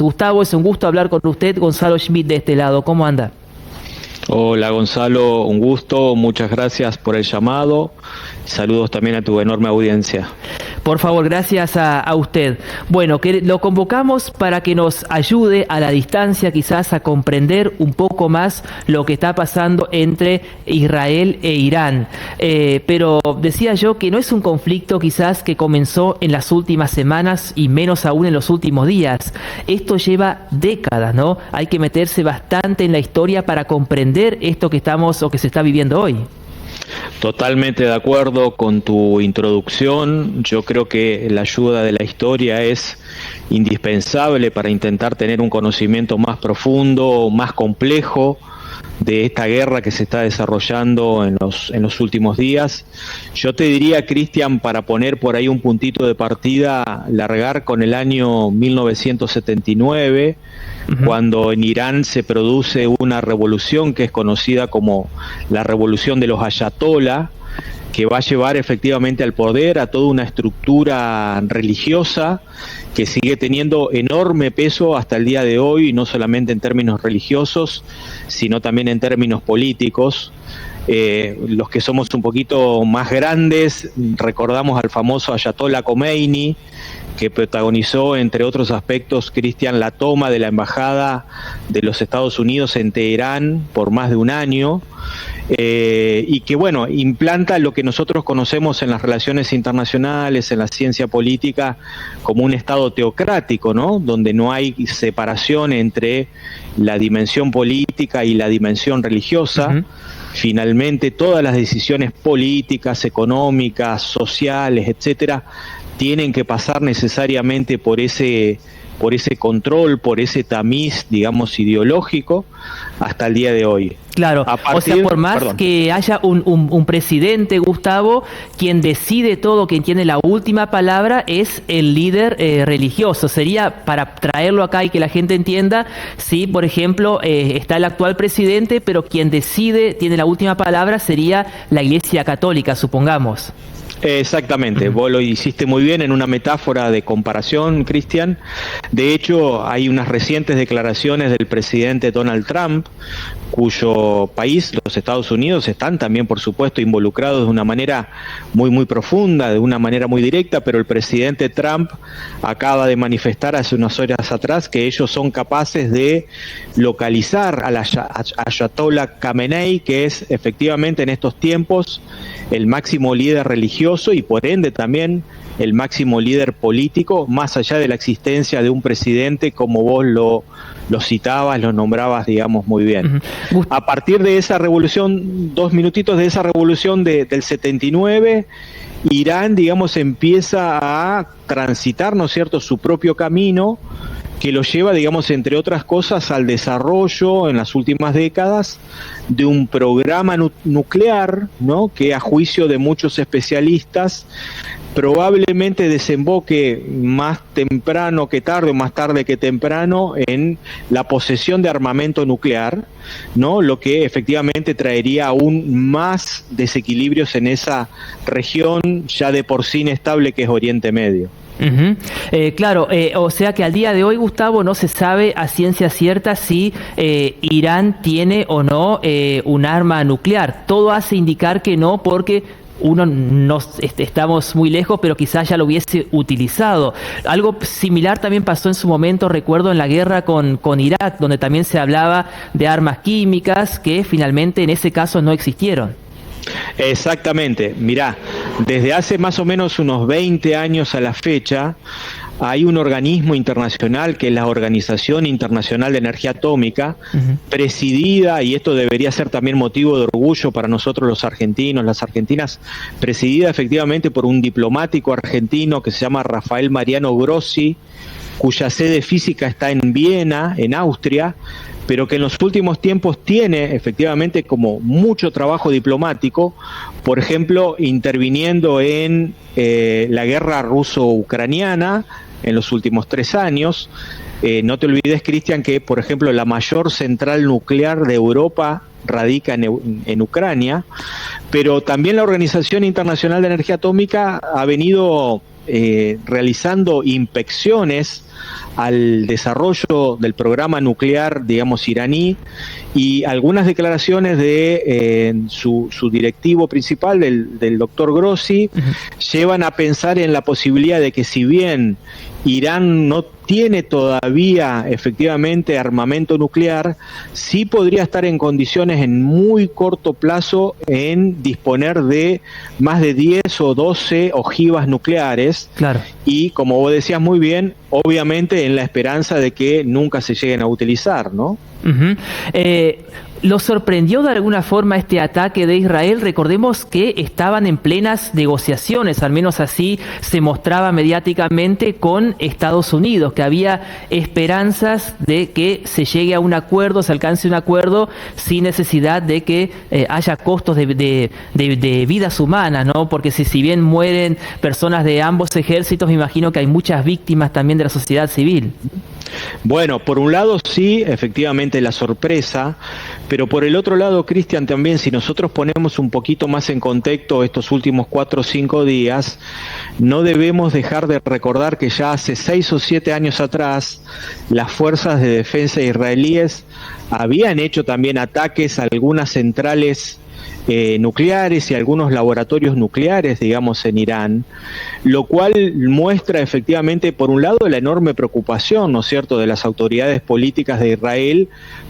Gustavo, es un gusto hablar con usted. Gonzalo Schmidt de este lado, ¿cómo anda? Hola Gonzalo, un gusto, muchas gracias por el llamado. Saludos también a tu enorme audiencia. Por favor, gracias a usted. Bueno, que lo convocamos para que nos ayude a la distancia quizás a comprender un poco más lo que está pasando entre Israel e Irán. Pero decía yo que no es un conflicto quizás que comenzó en las últimas semanas y menos aún en los últimos días. Esto lleva décadas, ¿no? Hay que meterse bastante en la historia para comprender esto que estamos o que se está viviendo hoy. Totalmente de acuerdo con tu introducción. Yo creo que la ayuda de la historia es indispensable para intentar tener un conocimiento más profundo, más complejo de esta guerra que se está desarrollando en los últimos días. Yo te diría, Cristian, para poner por ahí un puntito de partida, largar con el año 1979, cuando en Irán se produce una revolución que es conocida como la revolución de los ayatolá, que va a llevar efectivamente al poder a toda una estructura religiosa que sigue teniendo enorme peso hasta el día de hoy, no solamente en términos religiosos, sino también en términos políticos. Los que somos un poquito más grandes recordamos al famoso Ayatollah Khomeini, que protagonizó, entre otros aspectos, Cristian, la toma de la embajada de los Estados Unidos en Teherán por más de un año, y que, bueno, implanta lo que nosotros conocemos en las relaciones internacionales, en la ciencia política, como un Estado teocrático, ¿no? Donde no hay separación entre la dimensión política y la dimensión religiosa. Finalmente, todas las decisiones políticas, económicas, sociales, etcétera, tienen que pasar necesariamente por ese control, por ese tamiz, digamos, ideológico, hasta el día de hoy. Claro, o sea, por más que haya un presidente, Gustavo, quien decide todo, quien tiene la última palabra, es el líder religioso. Sería, para traerlo acá y que la gente entienda, si, por ejemplo, está el actual presidente, pero quien decide, tiene la última palabra, sería la Iglesia Católica, supongamos. Exactamente, vos lo hiciste muy bien en una metáfora de comparación, Cristian. De hecho, hay unas recientes declaraciones del presidente Donald Trump, cuyo país, los Estados Unidos, están también, por supuesto, involucrados de una manera muy profunda, de una manera muy directa, pero el presidente Trump acaba de manifestar hace unas horas atrás que ellos son capaces de localizar al Ayatollah Khamenei, que es efectivamente en estos tiempos el máximo líder religioso y por ende también el máximo líder político, más allá de la existencia de un presidente, como vos lo citabas, lo nombrabas, digamos, muy bien. A partir de esa revolución, 2 minutitos de esa revolución del 79, Irán, digamos, empieza a transitar, ¿no es cierto?, su propio camino, que lo lleva, digamos, entre otras cosas, al desarrollo en las últimas décadas de un programa nuclear, ¿no?, que a juicio de muchos especialistas probablemente desemboque más temprano que tarde, o más tarde que temprano, en la posesión de armamento nuclear, ¿no?, lo que efectivamente traería aún más desequilibrios en esa región ya de por sí inestable que es Oriente Medio. Claro, o sea que al día de hoy, Gustavo, no se sabe a ciencia cierta si Irán tiene o no un arma nuclear. Todo hace indicar que no, porque estamos muy lejos, pero quizás ya lo hubiese utilizado. Algo similar también pasó en su momento, recuerdo, en la guerra con Irak, donde también se hablaba de armas químicas que finalmente en ese caso no existieron. Exactamente, mirá, desde hace más o menos unos 20 años a la fecha, hay un organismo internacional que es la Organización Internacional de Energía Atómica, presidida, y esto debería ser también motivo de orgullo para nosotros los argentinos, las argentinas, presidida efectivamente por un diplomático argentino que se llama Rafael Mariano Grossi, cuya sede física está en Viena, en Austria, pero que en los últimos tiempos tiene efectivamente como mucho trabajo diplomático, por ejemplo, interviniendo en la guerra ruso-ucraniana en los últimos 3 años. No te olvides, Cristian, que, por ejemplo, la mayor central nuclear de Europa radica en Ucrania, pero también la Organización Internacional de Energía Atómica ha venido realizando inspecciones al desarrollo del programa nuclear, digamos, iraní, y algunas declaraciones de su directivo principal, del doctor Grossi, llevan a pensar en la posibilidad de que, si bien Irán no tiene todavía efectivamente armamento nuclear, sí podría estar en condiciones en muy corto plazo en disponer de más de 10 o 12 ojivas nucleares. Claro. Y, como vos decías muy bien, obviamente en la esperanza de que nunca se lleguen a utilizar, ¿no? ¿Lo sorprendió de alguna forma este ataque de Israel? Recordemos que estaban en plenas negociaciones, al menos así se mostraba mediáticamente, con Estados Unidos, que había esperanzas de que se llegue a un acuerdo, se alcance un acuerdo sin necesidad de que haya costos de vidas humanas, ¿no? Porque si bien mueren personas de ambos ejércitos, me imagino que hay muchas víctimas también de la sociedad civil. Bueno, por un lado sí, efectivamente la sorpresa, pero por el otro lado, Cristian, también, si nosotros ponemos un poquito más en contexto estos últimos 4 o 5 días, no debemos dejar de recordar que ya hace 6 o 7 años atrás las fuerzas de defensa israelíes habían hecho también ataques a algunas centrales nucleares y algunos laboratorios nucleares, digamos, en Irán, lo cual muestra efectivamente, por un lado, la enorme preocupación, ¿no es cierto?, de las autoridades políticas de Israel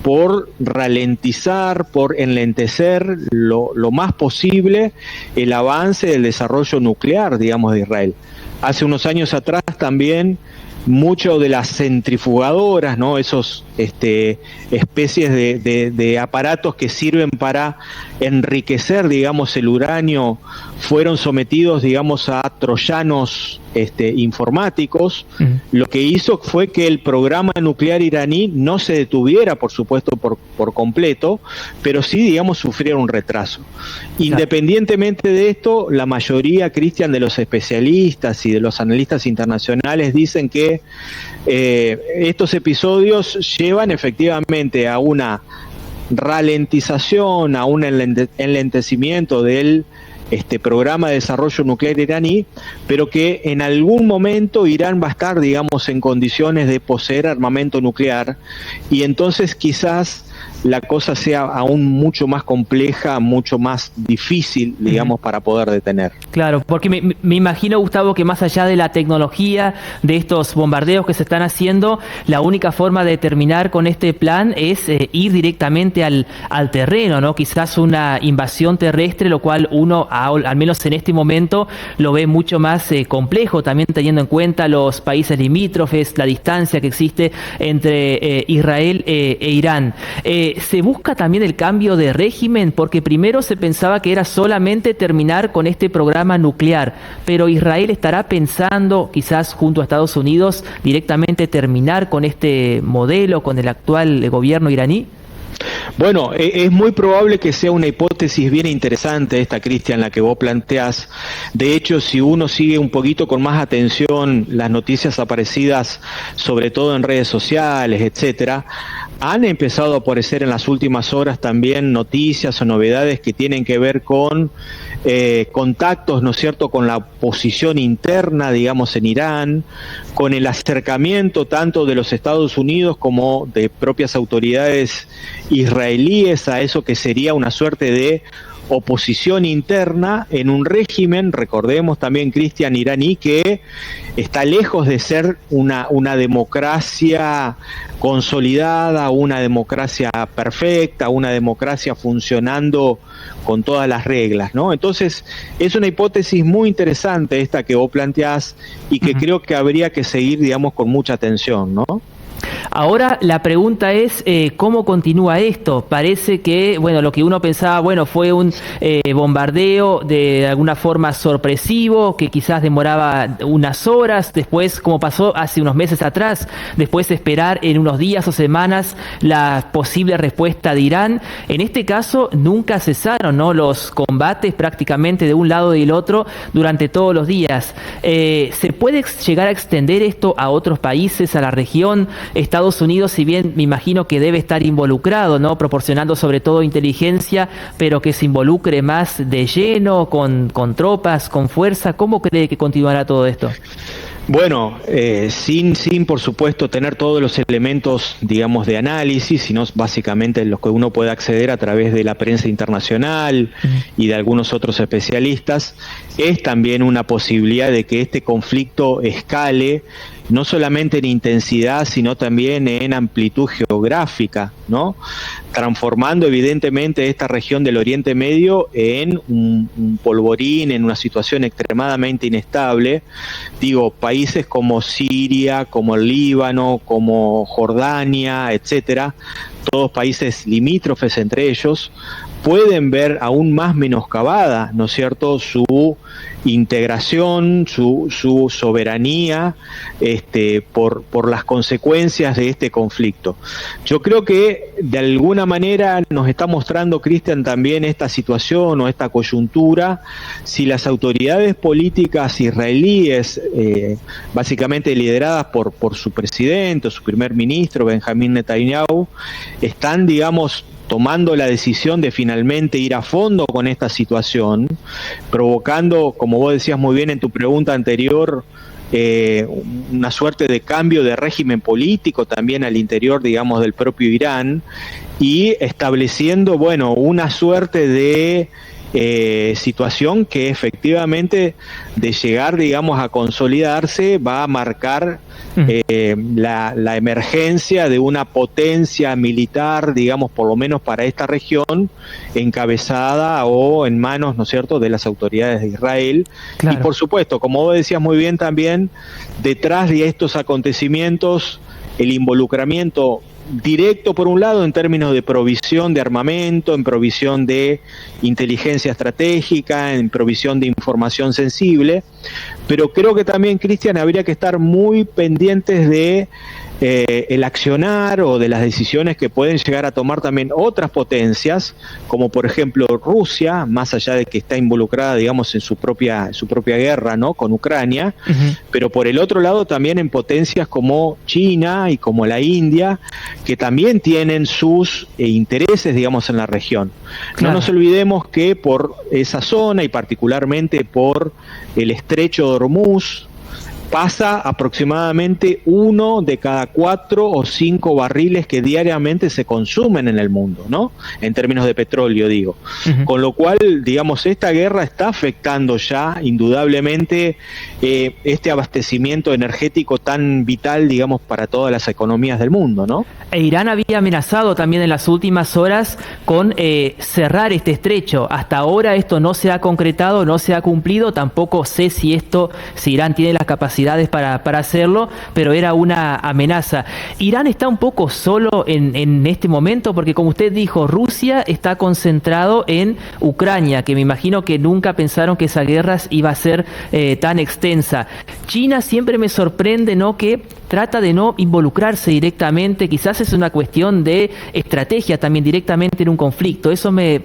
por ralentizar, por enlentecer lo más posible el avance del desarrollo nuclear, digamos, de Israel. Hace unos años atrás también mucho de las centrifugadoras, ¿no?, esos especies de aparatos que sirven para enriquecer, digamos, el uranio, fueron sometidos, digamos, a troyanos informáticos. Lo que hizo fue que el programa nuclear iraní no se detuviera, por supuesto, por completo, pero sí, digamos, sufriera un retraso. Independientemente de esto, la mayoría, Cristian, de los especialistas y de los analistas internacionales dicen que estos episodios llevan efectivamente a una ralentización, a un enlentecimiento del programa de desarrollo nuclear iraní, pero que en algún momento Irán va a estar, digamos, en condiciones de poseer armamento nuclear, y entonces quizás la cosa sea aún mucho más compleja, mucho más difícil, digamos, para poder detener. Claro, porque me imagino, Gustavo, que más allá de la tecnología, de estos bombardeos que se están haciendo, la única forma de terminar con este plan es ir directamente al terreno, ¿no? Quizás una invasión terrestre, lo cual uno, al menos en este momento, lo ve mucho más complejo, también teniendo en cuenta los países limítrofes, la distancia que existe entre Israel e Irán. ¿Se busca también el cambio de régimen? Porque primero se pensaba que era solamente terminar con este programa nuclear, pero Israel estará pensando, quizás junto a Estados Unidos, directamente terminar con este modelo, con el actual gobierno iraní. Bueno, es muy probable que sea una hipótesis bien interesante esta, Cristian, la que vos planteás. De hecho, si uno sigue un poquito con más atención las noticias aparecidas, sobre todo en redes sociales, etcétera, han empezado a aparecer en las últimas horas también noticias o novedades que tienen que ver con contactos, ¿no es cierto?, con la oposición interna, digamos, en Irán, con el acercamiento tanto de los Estados Unidos como de propias autoridades israelíes a eso que sería una suerte de oposición interna en un régimen, recordemos también, Cristian, iraní, que está lejos de ser una democracia consolidada, una democracia perfecta, una democracia funcionando con todas las reglas, ¿no? Entonces, es una hipótesis muy interesante esta que vos planteás y que creo que habría que seguir, digamos, con mucha atención, ¿no? Ahora la pregunta es ¿cómo continúa esto? Parece que, bueno, lo que uno pensaba, bueno, fue un bombardeo de alguna forma sorpresivo, que quizás demoraba unas horas, después, como pasó hace unos meses atrás, después esperar en unos días o semanas la posible respuesta de Irán. En este caso nunca cesaron, ¿no?, los combates prácticamente de un lado y del otro durante todos los días. ¿Se puede llegar a extender esto a otros países, a la región? Estados Estados Unidos, si bien me imagino que debe estar involucrado, ¿no? Proporcionando sobre todo inteligencia, pero que se involucre más de lleno, con tropas, con fuerza, ¿cómo cree que continuará todo esto? Bueno, sin por supuesto tener todos los elementos, digamos, de análisis, sino básicamente los que uno puede acceder a través de la prensa internacional y de algunos otros especialistas, es también una posibilidad de que este conflicto escale, no solamente en intensidad, sino también en amplitud geográfica, ¿no? Transformando evidentemente esta región del Oriente Medio en un polvorín, en una situación extremadamente inestable. Digo, países como Siria, como el Líbano, como Jordania, etcétera, todos países limítrofes entre ellos, pueden ver aún más menoscabada, ¿no es cierto?, su integración, su soberanía, por las consecuencias de este conflicto. Yo creo que de alguna manera nos está mostrando, Cristian, también esta situación o esta coyuntura, si las autoridades políticas israelíes, básicamente lideradas por su presidente, su primer ministro, Benjamín Netanyahu, están, digamos, tomando la decisión de finalmente ir a fondo con esta situación, provocando, como vos decías muy bien en tu pregunta anterior, una suerte de cambio de régimen político también al interior, digamos, del propio Irán, y estableciendo, bueno, una suerte de situación que efectivamente, de llegar, digamos, a consolidarse, va a marcar la emergencia de una potencia militar, digamos, por lo menos para esta región, encabezada o en manos, ¿no es cierto?, de las autoridades de Israel. Claro. Y por supuesto, como vos decías muy bien también, detrás de estos acontecimientos, el involucramiento directo, por un lado, en términos de provisión de armamento, en provisión de inteligencia estratégica, en provisión de información sensible, pero creo que también, Cristian, habría que estar muy pendientes de el accionar o de las decisiones que pueden llegar a tomar también otras potencias, como por ejemplo Rusia, más allá de que está involucrada, digamos, en su propia guerra, ¿no?, con Ucrania, pero por el otro lado también en potencias como China y como la India, que también tienen sus intereses, digamos, en la región. Claro. No nos olvidemos que por esa zona y particularmente por el estrecho de Hormuz, pasa aproximadamente 1 de cada 4 o 5 barriles que diariamente se consumen en el mundo, ¿no? En términos de petróleo, digo. Con lo cual, digamos, esta guerra está afectando ya indudablemente este abastecimiento energético tan vital, digamos, para todas las economías del mundo, ¿no? E Irán había amenazado también en las últimas horas con cerrar este estrecho. Hasta ahora esto no se ha concretado, no se ha cumplido. Tampoco sé si Irán tiene las capacidades para hacerlo, pero era una amenaza. Irán está un poco solo en este momento, porque como usted dijo, Rusia está concentrado en Ucrania, que me imagino que nunca pensaron que esa guerra iba a ser tan extensa. China siempre me sorprende, ¿no?, que trata de no involucrarse directamente, quizás es una cuestión de estrategia también directamente en un conflicto, eso me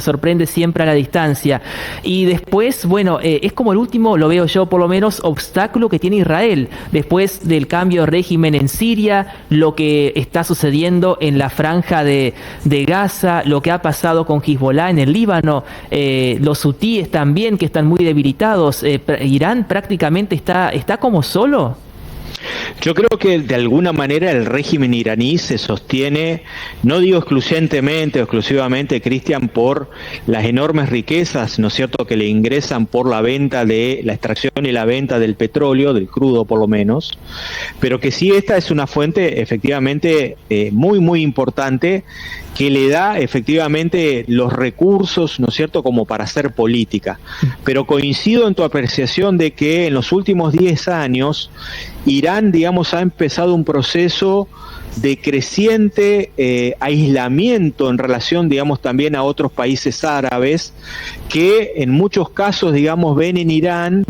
sorprende siempre a la distancia. Y después, bueno, es como el último, lo veo yo por lo menos, obstáculo que tiene Israel, después del cambio de régimen en Siria, lo que está sucediendo en la franja de Gaza, lo que ha pasado con Hezbollah en el Líbano, los hutíes también, que están muy debilitados. Irán prácticamente está como solo. Yo creo que de alguna manera el régimen iraní se sostiene, no digo exclusivamente, Cristian, por las enormes riquezas, ¿no es cierto?, que le ingresan por la venta de la extracción y la venta del petróleo, del crudo por lo menos, pero que sí esta es una fuente efectivamente muy, muy importante, que le da efectivamente los recursos, ¿no es cierto?, como para hacer política. Pero coincido en tu apreciación de que en los últimos 10 años Irán, digamos, ha empezado un proceso de creciente aislamiento en relación, digamos, también a otros países árabes, que en muchos casos, digamos, ven en Irán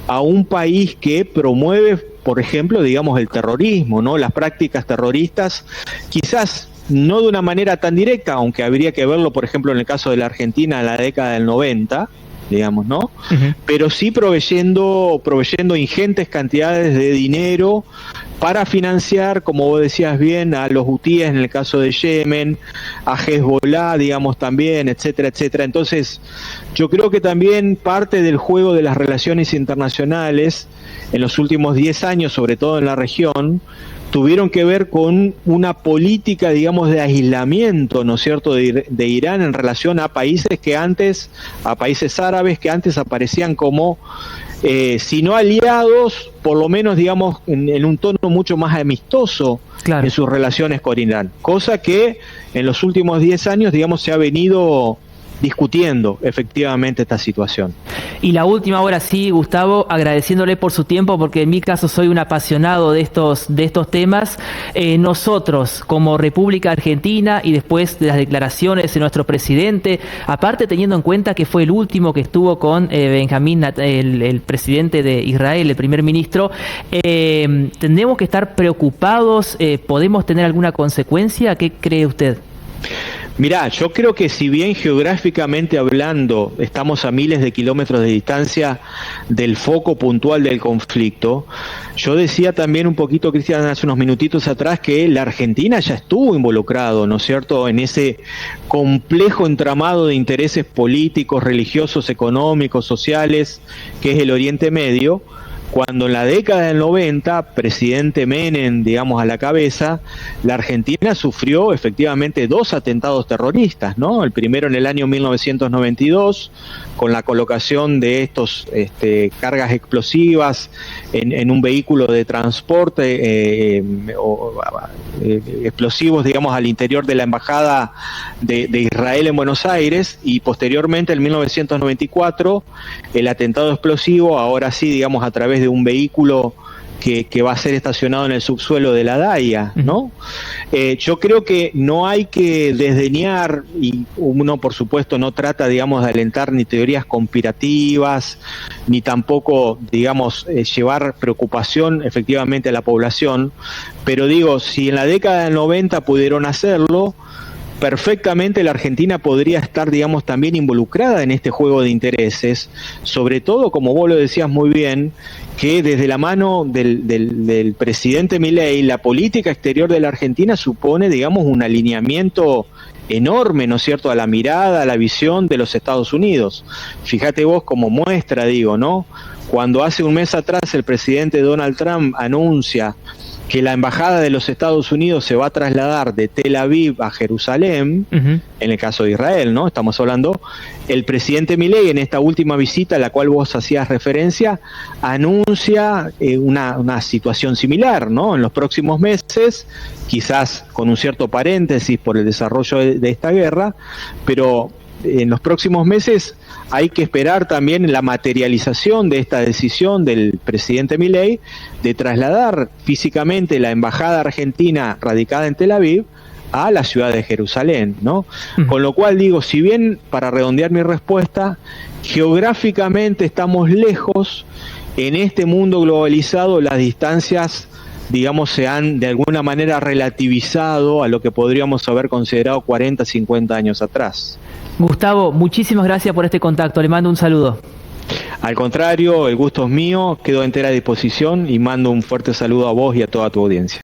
a un país que promueve, por ejemplo, digamos, el terrorismo, ¿no?, las prácticas terroristas, quizás no de una manera tan directa, aunque habría que verlo, por ejemplo, en el caso de la Argentina en la década del 90, digamos, ¿no? Pero sí proveyendo ingentes cantidades de dinero para financiar, como vos decías bien, a los hutíes en el caso de Yemen, a Hezbollah, digamos, también, etcétera, etcétera. Entonces, yo creo que también parte del juego de las relaciones internacionales en los últimos 10 años, sobre todo en la región, tuvieron que ver con una política, digamos, de aislamiento, ¿no es cierto?, de Irán en relación a países árabes que antes aparecían como, si no aliados, por lo menos, digamos, en un tono mucho más amistoso, claro, en sus relaciones con Irán. Cosa que en los últimos 10 años, digamos, se ha venido discutiendo efectivamente esta situación. Y la última, ahora sí, Gustavo, agradeciéndole por su tiempo, porque en mi caso soy un apasionado de estos temas. Nosotros, como República Argentina, y después de las declaraciones de nuestro presidente, aparte teniendo en cuenta que fue el último que estuvo con Benjamín, el presidente de Israel, el primer ministro, ¿tendremos que estar preocupados? ¿Podemos tener alguna consecuencia? ¿Qué cree usted? Mirá, yo creo que si bien geográficamente hablando estamos a miles de kilómetros de distancia del foco puntual del conflicto, yo decía también un poquito, Cristian, hace unos minutitos atrás, que la Argentina ya estuvo involucrado, ¿no es cierto?, en ese complejo entramado de intereses políticos, religiosos, económicos, sociales, que es el Oriente Medio, cuando en la década del 90, presidente Menem, digamos, a la cabeza, la Argentina sufrió efectivamente 2 atentados terroristas, ¿no? El primero en el año 1992, con la colocación de estos cargas explosivas en un vehículo de transporte, explosivos, digamos, al interior de la embajada de Israel en Buenos Aires, y posteriormente en 1994, el atentado explosivo, ahora sí, digamos, a través de un vehículo que va a ser estacionado en el subsuelo de la DAIA, ¿no? Yo creo que no hay que desdeñar, y uno por supuesto no trata, digamos, de alentar ni teorías conspirativas, ni tampoco, digamos, llevar preocupación efectivamente a la población, pero digo, si en la década del 90 pudieron hacerlo, perfectamente la Argentina podría estar, digamos, también involucrada en este juego de intereses, sobre todo, como vos lo decías muy bien, que desde la mano del presidente Milei, la política exterior de la Argentina supone, digamos, un alineamiento enorme, ¿no es cierto?, a la mirada, a la visión de los Estados Unidos. Fíjate vos como muestra, digo, ¿no?, cuando hace un mes atrás el presidente Donald Trump anuncia que la embajada de los Estados Unidos se va a trasladar de Tel Aviv a Jerusalén, en el caso de Israel, ¿no? Estamos hablando, el presidente Milei en esta última visita a la cual vos hacías referencia, anuncia una situación similar, ¿no? En los próximos meses, quizás con un cierto paréntesis por el desarrollo de esta guerra, pero en los próximos meses hay que esperar también la materialización de esta decisión del presidente Milei de trasladar físicamente la embajada argentina radicada en Tel Aviv a la ciudad de Jerusalén, ¿no? Con lo cual digo, si bien, para redondear mi respuesta, geográficamente estamos lejos, en este mundo globalizado las distancias, digamos, se han de alguna manera relativizado a lo que podríamos haber considerado 40, 50 años atrás. Gustavo, muchísimas gracias por este contacto, le mando un saludo. Al contrario, el gusto es mío, quedo a entera disposición y mando un fuerte saludo a vos y a toda tu audiencia.